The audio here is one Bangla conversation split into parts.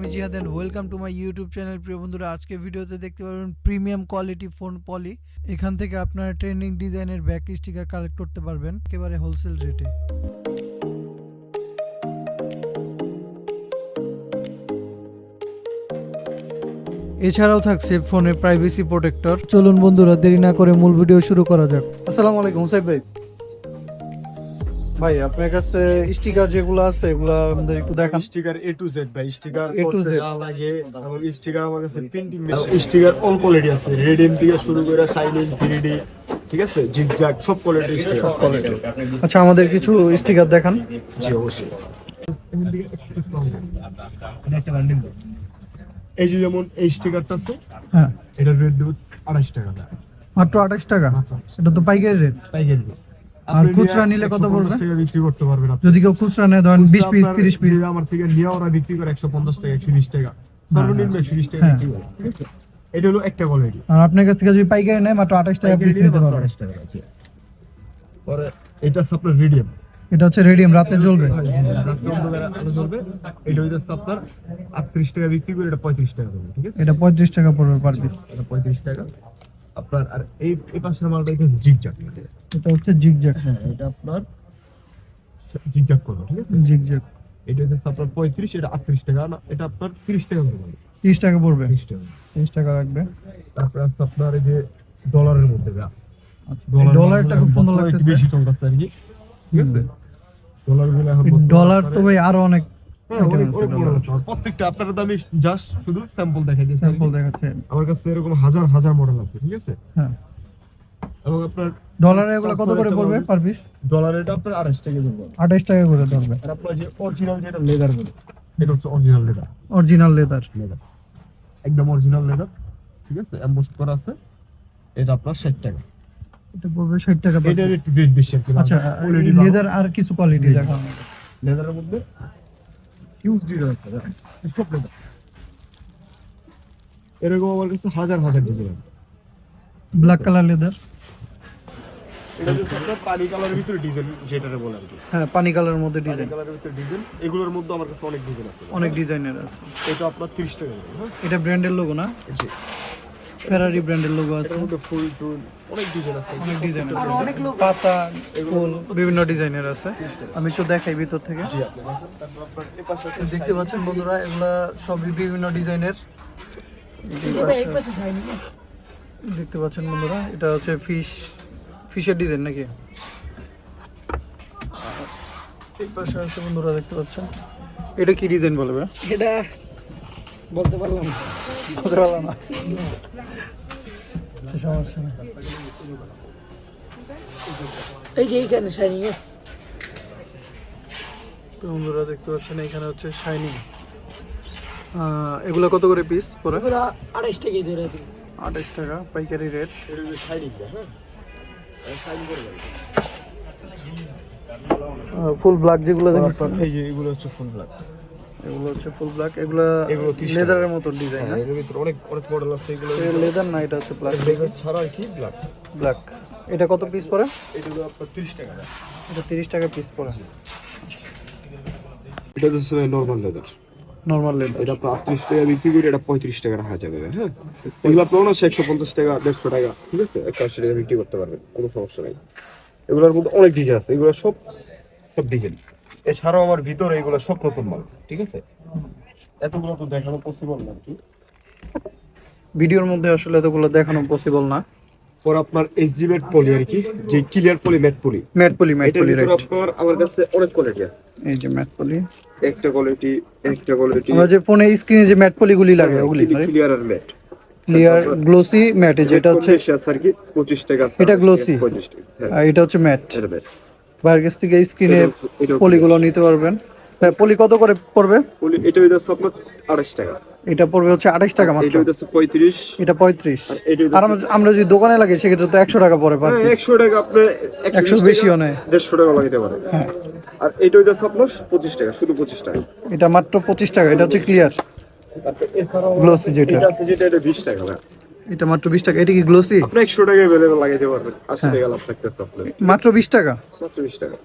আমি Jihad and welcome to my YouTube channel. প্রিয় বন্ধুরা, আজকে ভিডিওতে দেখতে পারবেন প্রিমিয়াম কোয়ালিটি ফোন পলি। এখান থেকে আপনারা ট্রেন্ডিং ডিজাইনের ব্যাক স্টিকার কালেক্ট করতে পারবেন একেবারে হোলসেল রেটে। এছাড়াও থাকছে ফোনের প্রাইভেসি প্রোটেক্টর। চলুন বন্ধুরা, দেরি না করে মূল ভিডিও শুরু করা যাক। আসসালামু আলাইকুম সাইফ ভাই। ভাই আপনার কাছে স্টিকার যেগুলো আছে এগুলো আমাদের একটু দেখান। স্টিকার A to Z ভাই, স্টিকার A to Z যা লাগে এবং স্টিকার আমার কাছে তিনটি স্টিকার অল কোয়ালিটি আছে, রেডিয়াম থেকে শুরু করে শাইনিং 3D, ঠিক আছে, জিগজ্যাগ সব কোয়ালিটি স্টিকার কোয়ালিটি। আচ্ছা, আমাদের কিছু স্টিকার দেখান। জি অবশ্যই। এই যে যেমন এই স্টিকারটা আছে, হ্যাঁ, এটা রেট দেব 28 টাকা দাম, মাত্র 28 টাকা। এটা তো পাইকারি রেট। পাইকারি। আর খুচরা নিলে কত পড়বে? 150 টাকা বিক্রি করতে পারবেন আপনি। যদি কেউ খুচরা নেয়, ধরেন 20 পিস 30 পিস, আমার থেকে নিয়ে ওরা বিক্রি করে 150 টাকা 120 টাকা, সর্বনিম্ন 120 টাকা বিক্রি করে, ঠিক আছে। এটা হলো একটা কোয়ালিটি। আর আপনার কাছ থেকে যদি পাইকারি নেয় মাত্র 28 টাকা পিস নিতে পারবেন। পরে এটা আপনার রেডিয়াম, এটা হচ্ছে রেডিয়াম, রাতে জ্বলবে। রাতে অন্ধকারে আলো জ্বলবে। এটা হইছে আপনার 38 টাকা বিক্রি করে, এটা 35 টাকা পড়বে, ঠিক আছে। এটা 35 টাকা পড়বে পার পিস। এটা 35 টাকা আপনার। আর এই পাশের মালটা এটা জিগজ্যাগ, এটা হচ্ছে জিগজ্যাগ। হ্যাঁ, এটা আপনার জিগজ্যাগ করবে, ঠিক আছে। জিগজ্যাগ এটা হচ্ছে আপনার 35, এটা 38 টাকা না, এটা আপনার 30 টাকা পড়বে। 30 টাকা পড়বে। 30 টাকা 30 টাকা রাখবে। তারপর আছে আপনার এই যে ডলারের মধ্যে যা, আচ্ছা, ডলারটা খুব সুন্দর লাগতেছে। বেশি চলতেছে আর কি, ঠিক আছে। ডলারগুলো এখন ডলার তো ভাই আরো অনেক হ্যাঁ, অনেক মডেল আছে। আর প্রত্যেকটা আপনার দামে জাস্ট শুধু স্যাম্পল দেখাই দিয়েছি, স্যাম্পল দেখাচ্ছে। আমার কাছে এরকম হাজার হাজার মডেল আছে, ঠিক আছে। হ্যাঁ, এবং আপনার ডলারে এগুলো কত করে পড়বে পার পিস? ডলার এটা আপনার 28 টাকা পড়বে। 28 টাকা করে ধরবে। আর আপনার যে অরিজিনাল যেটা লেদার বলে, এটা হচ্ছে অরিজিনাল লেদার, অরিজিনাল লেদার। একদম অরিজিনাল লেদার, ঠিক আছে, এমবোস করা আছে। এটা আপনার 60 টাকা। এটা পড়বে 60 টাকা পার এটার পিস। একটু রেট বেশি আর কি। আচ্ছা, লেদার আর কিছু কোয়ালিটি দেখান। লেদারের মধ্যে হিউজ ডিজাইন আছে, সব লেদার। এরকম আমার কাছে হাজার হাজার ডিজাইন আছে। Black colour leather. এটা হচ্ছে আপনার পানি কালারের ভিতরে ডিজাইন, যেটারে বলে আর কি। হ্যাঁ, পানি কালারের মধ্যে পানি ডিজাইন। কালারের ভিতরে ডিজাইন, এগুলোর মধ্যে আমার কাছে অনেক ডিজাইন আছে, অনেক ডিজাইনের আছে। এটা আপনার 30 টাকা করে, হ্যাঁ। এটা ব্র্যান্ডের লোগো না? জি, ফেরারি ব্র্যান্ডের লোগো আছে। এটার মধ্যে ফুল টুল অনেক ডিজাইন আছে, অনেক ডিজাইন আছে, অনেক লোগো, পাতা, ফুল, বিভিন্ন ডিজাইনের আছে। আমি একটু দেখাই ভিতর থেকে। জি আপনার। তারপর আপনার এই পাশে দেখতে পাচ্ছেন বন্ধুরা, এগুলা সবই বিভিন্ন ডিজাইনের। দেখতে পাচ্ছেন বন্ধুরা, এটা হচ্ছে ফিশের ডিজাইন নাকি? এই পাশে আছে বন্ধুরা, দেখতে পাচ্ছেন। এটা কি ডিজাইন বলবে? এটা বলতে পারলাম না। বলতে পারলাম না। আচ্ছা, সমস্যা নেই। এই যে এইখানে শাইনিং আছে। তো বন্ধুরা দেখতে পাচ্ছেন, এখানে হচ্ছে শাইনিং। এগুলো কত করে পিস পরে? এগুলো 28 টাকাই ধরে দিই। 28 টাকা পাইকারি রেট। এটা যে শাইনিং, হ্যাঁ, শাইনিং করে দেয়। ফুল ব্ল্যাক যেগুলো দেখেন, এই যে এগুলো হচ্ছে ফুল ব্ল্যাক, এগুলো হচ্ছে ফুল ব্ল্যাক। এগুলো এগুলো 30 টাকা। লেদারের মতো ডিজাইন। হ্যাঁ, এর ভিতরে অনেক অনেক মডেল আছে। এগুলো লেদার না, এটা হচ্ছে ব্ল্যাক। লেগাস ছাড়া আর কি ব্ল্যাক। ব্ল্যাক। এটা কত পিস পড়ে? এগুলো আপনার 30 টাকা দাম। এটা 30 টাকা পিস পড়ে। এটা হচ্ছে নরমাল লেদার, নরমাল লেদার। এটা আপনার 38 টাকা বিক্রি করে, এটা 35 টাকা রাখা যাবে, হ্যাঁ। এগুলো আপনার 150 টাকা 150 টাকা, ঠিক আছে, 81 টাকা বিক্রি করতে পারবেন, কোনো সমস্যা নাই। এগুলোর মধ্যে অনেক ডিজাইন আছে, এগুলো সব সব ডিজাইন। এছাড়াও আমার ভিতরে এগুলো সব নতুন মাল, ঠিক আছে। এতগুলো তো দেখানো পসিবল না আর কি ভিডিওর মধ্যে, আসলে এতগুলো দেখানো পসিবল না। পর আপনার এসজি ম্যাট পলি আর কি, যে ক্লিয়ার পলি matte poly. Matte poly, mat এটার পলি ভিতরে রাইট। আপনার আমার কাছে অনেক কোয়ালিটি আছে। এই যে ম্যাট পলি, একটা কোয়ালিটি, একটা কোয়ালিটি। আমরা যে ফোনে স্ক্রিনে যে ম্যাট পলিগুলি লাগে ওগুলি ক্লিয়ার আর ম্যাট, ক্লিয়ার গ্লোসি ম্যাট, যেটা হচ্ছে বেশি আছে আর কি, 25 টাকা আছে। এটা glossy? 25 টাকা, হ্যাঁ, আর এটা হচ্ছে ম্যাট। এটা ম্যাট। বাইরের কাছ থেকে স্ক্রিনে এটাও পলিগুলো নিতে পারবেন। হ্যাঁ, পলি কত করে পড়বে? পলি এটা হইতাছে আপনার 28 টাকা। এটা পড়বে হচ্ছে 28 টাকা মাত্র। এটা হইতাছে 35। এটা 35। আর এটা আর আমরা যদি দোকানে লাগে সেক্ষেত্রে তো 100 টাকা পড়ে পার হ্যাঁ, পিস। 100 টাকা আপনি 100 বেশিও নেয়। 150 টাকা লাগাইতে পারে। হ্যাঁ, আর এটা হইতাছে আপনার 25 টাকা, শুধু 25 টাকা। এটা মাত্র 25 টাকা। এটা হচ্ছে ক্লিয়ার তারপর এছাড়াও গ্লোসি যেটা, এটা আছে, যেটা এটা 20 টাকা। এটা মাত্র 20 টাকা। এটা কি গ্লোসি? আপনি 100 টাকা अवेलेबल লাগাইতে পারবেন, 80 টাকা লাভ থাকতেছে আপনার। মাত্র 20 টাকা। মাত্র 20 টাকা।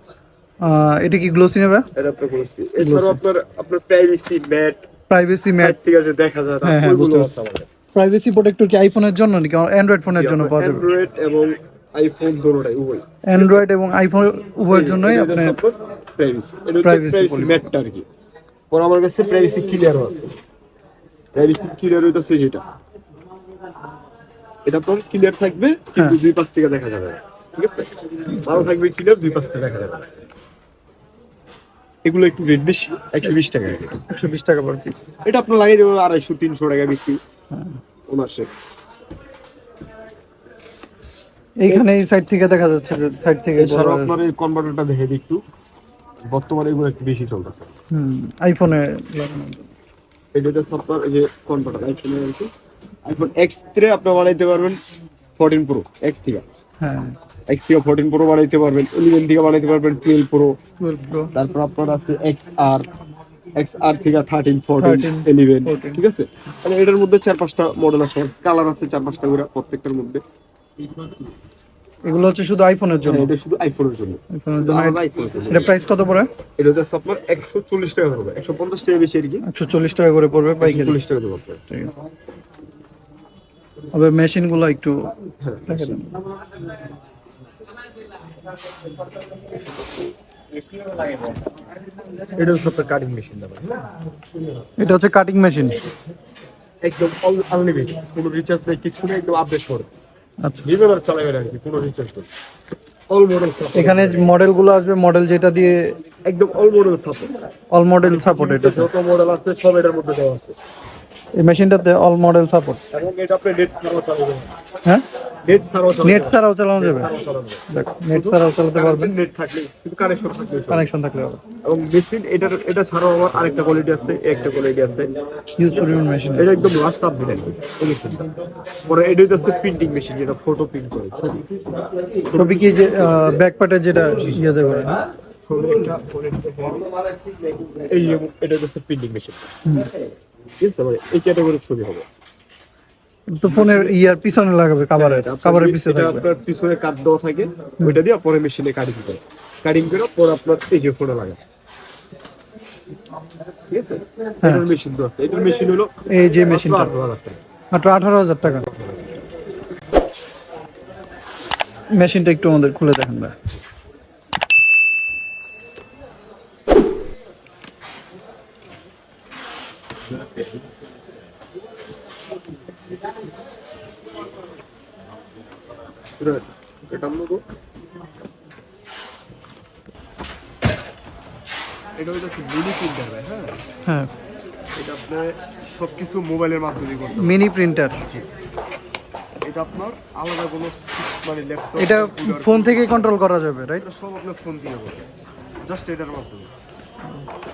এটা কি গ্লোসি নেবে? এটা আপনার গ্লোসি। এছাড়াও আপনার privacy matte, privacy matte, side থেকে যে দেখা যায় হ্যাঁ, হ্যাঁ, ওইগুলো বুঝতে আছে আমার কাছে। প্রাইভেসি প্রোটেক্টর কি আইফোনের জন্য নাকি অ্যান্ড্রয়েড ফোনের জন্য পাওয়া যাবে? অ্যান্ড্রয়েড এবং আইফোন দুটোটাই উভয়। অ্যান্ড্রয়েড এবং আইফোন উভয়ের জন্যই এটা আপনি হচ্ছে প্রাইভেসি, এটা হচ্ছে Privacy প্রাইভেসি policy। ম্যাটটা আর কি। পরে আমার কাছে প্রাইভেসি ক্লিয়ারও আছে। প্রাইভেসি ক্লিয়ার হইতাছে যেটা, এটা আপনার ক্লিয়ার থাকবে কিন্তু দুই পাশ থেকে দেখা যাবে না, ঠিক আছে? ভালো থাকবে ক্লিয়ার, দুই পাশ থেকে দেখা যাবে না। এগুলো একটু রেট বেশি, 120 টাকা। 120 টাকা পার পিস। এটা আপনার লাগিয়ে দেবো 250-300 টাকা বিক্রি ওনারশিপ। এইখানে এই সাইড থেকে দেখা যাচ্ছে যে সাইড থেকে এছাড়াও আপনার এই কনভার্টারটা দেখে দিই একটু, বর্তমানে এগুলো একটু বেশি চলতেছে। আইফোনে এটা হচ্ছে আপনার এই যে কনভার্টার আইফোনের আর কি। আইফোন X3 আপনি বানাইতে পারবেন 14 প্রো, X থেকে হ্যাঁ X থেকে 14 প্রো বানাইতে পারবেন, 11 থেকে বানাইতে পারবেন 12 প্রো। 12 প্রো, তারপর আপনার আছে XR থেকে 13, 14, 13, 11, 14 ঠিক আছে? মানে এটার মধ্যে 4-5টা মডেল আছে, কালার আছে 4-5টা করে প্রত্যেকটার মধ্যে। এগুলো হচ্ছে শুধু আইফোনের জন্য। হ্যাঁ, এটা শুধু আইফোনের জন্য। আইফোনের জন্য। আলাদা আইফোনের জন্য। এটা প্রাইস কত পড়ে? এটা হচ্ছে আপনার 140 টাকা হবে, 150 টাকা বেশি আর কি। 140 টাকা করে পড়বে পাইকারি। 140 টাকা দেবো আপনার। ঠিক আছে। তবে মেশিনগুলো একটু হ্যাঁ, দেখে দেন। এটা হচ্ছে আপনার কাটিং মেশিন দাম, এটা হচ্ছে কাটিং মেশিন। একদম আনলিমিটেড, কোনো রিচার্জ নেই, কিছু নেই, একদম আপডেট করে আচ্ছা, নিবেন আর চালাবেন আর কি, কোনো রিচার্জ নেই। অল মডেল এখানে মডেলগুলো আসবে, মডেল যেটা দিয়ে একদম all model support, all model support. এটা যত মডেল আছে সব এটার মধ্যে দেওয়া আছে। এই মেশিনটাতে অল মডেল সাপোর্ট। এবং এটা আপনি নেট ছাড়াও চালাবেন, হ্যাঁ, নেট ছাড়াও চালাবেন, নেট ছাড়াও চালানো যাবে। চালানো যাবে। দেখো, নেট ছাড়াও চালাতে পারবেন, নেট থাকলে শুধু কানেকশন থাকলে চলে। কানেকশন থাকলে হবে। এবং মেশিন এটা ছাড়াও আমার আরেকটা কোয়ালিটি আছে, একটা কোয়ালিটি আছে, ইউজ পরিমাণ মেশিন। এটা একদম লাস্ট আপডেট এই মেশিনটা। পরে এটা হচ্ছে প্রিন্টিং মেশিন, যেটা ফটো প্রিন্ট করে ছবি। ছবি কি যে ব্যাক পার্টে যেটা ইয়ে দেবে? এই যে এটা হচ্ছে প্রিন্টিং মেশিন, ঠিক আছে? মানে এই ক্যাটাগরির ছবি হবে। তো ফোনের ইয়ার পিছনে লাগাবে, কভারের পিছনে এটা থাকবে। আপনার পিছনে কাট দেওয়া থাকে, ওইটা দিয়ে পরে মেশিনে কাটিং করে পরে আপনার এই যে ফোনে লাগে, ঠিক আছে? এটার মেশিন তো আছে, এটার মেশিন হলো এই যে মেশিনটা 18,000 টাকা। মাত্র 18,000 টাকা। মেশিনটা একটু আমাদের খুলে দেখেন ভাই। এটা হলো এটা হচ্ছে মিনি প্রিন্টার ভাই। হ্যাঁ, হ্যাঁ, এটা আপনার সবকিছু মোবাইলের মাধ্যমে করতে হবে। Mini printer. এটা আপনার আলাদা কোনো মানে ল্যাপটপ, এটা ফোন থেকে কন্ট্রোল করা যাবে, রাইট? এটা সব আপনার ফোন দিয়ে করবে, জাস্ট এটার মাধ্যমে,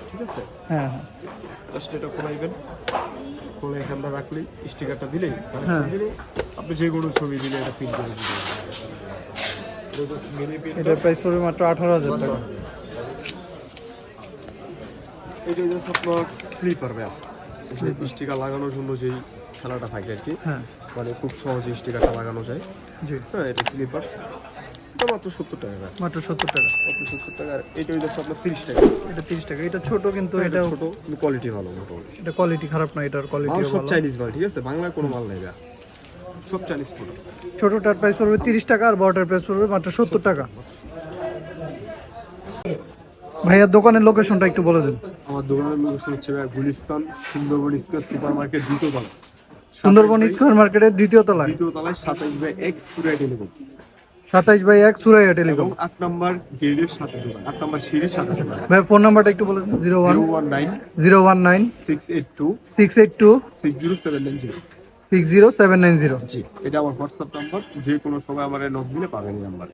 ঠিক আছে? হ্যাঁ, হ্যাঁ, জাস্ট এটা খোলাইবেন, খোলা এখানটা রাখলেই স্টিকারটা দিলেই হ্যাঁ। কানেকশন দিলেই আপনি যে কোনো ছবি দিলে এটা প্রিন্ট করে দিবেন। মিনি প্রিন্টার এটার প্রাইস পড়বে মাত্র 18,000 টাকা। এটা হচ্ছে আপনার স্লিপার ব্যাগ, স্টিকার লাগানোর জন্য যেই খেলাটা থাকে আর কি, হ্যাঁ, মানে খুব সহজে স্টিকারটা লাগানো যায়। জি, হ্যাঁ, এটা স্লিপার, এটা মাত্র 70 টাকা ভাই, মাত্র 70 টাকা। মাত্র 70 টাকা। আর এটা হচ্ছে আপনার 30 টাকা। এটা 30 টাকা। এটা ছোট কিন্তু এটা এটা ছোট কিন্তু কোয়ালিটি ভালো, মোটামুটি এটা কোয়ালিটি খারাপ না, এটার কোয়ালিটি মাল সব ভালো। চাইনিজ মাল, ঠিক আছে? বাংলায় কোনো মাল নেই ভাই, সব চাইনিজ প্রোডাক্ট। ছোটটার প্রাইস পড়বে 30 টাকা আর বড়টার প্রাইস পড়বে মাত্র 70 টাকা। ভাইয়ার দোকানের লোকেশনটা একটু বলে দেন। আমার দোকানের লোকেশন হচ্ছে ভাই Gulistan Sundarban square super market, দ্বিতীয় তলা, সুন্দরবন স্কয়ার মার্কেটের দ্বিতীয় তলায়, 27/1 সুরাই টেলিকম 27/1 সুরাইয়া টেলিকম। এবং 8 নম্বর গেটের সাথে দোকান, 8 নম্বর সিঁড়ির সাথে দোকান। ভাই ফোন নাম্বারটা একটু বলে দেন। 019 019 682 682 60790। 60790। জি, এটা আমার হোয়াটসঅ্যাপ নাম্বার, যে কোনো সময় আমার নক দিলে পাবেন এই নাম্বার।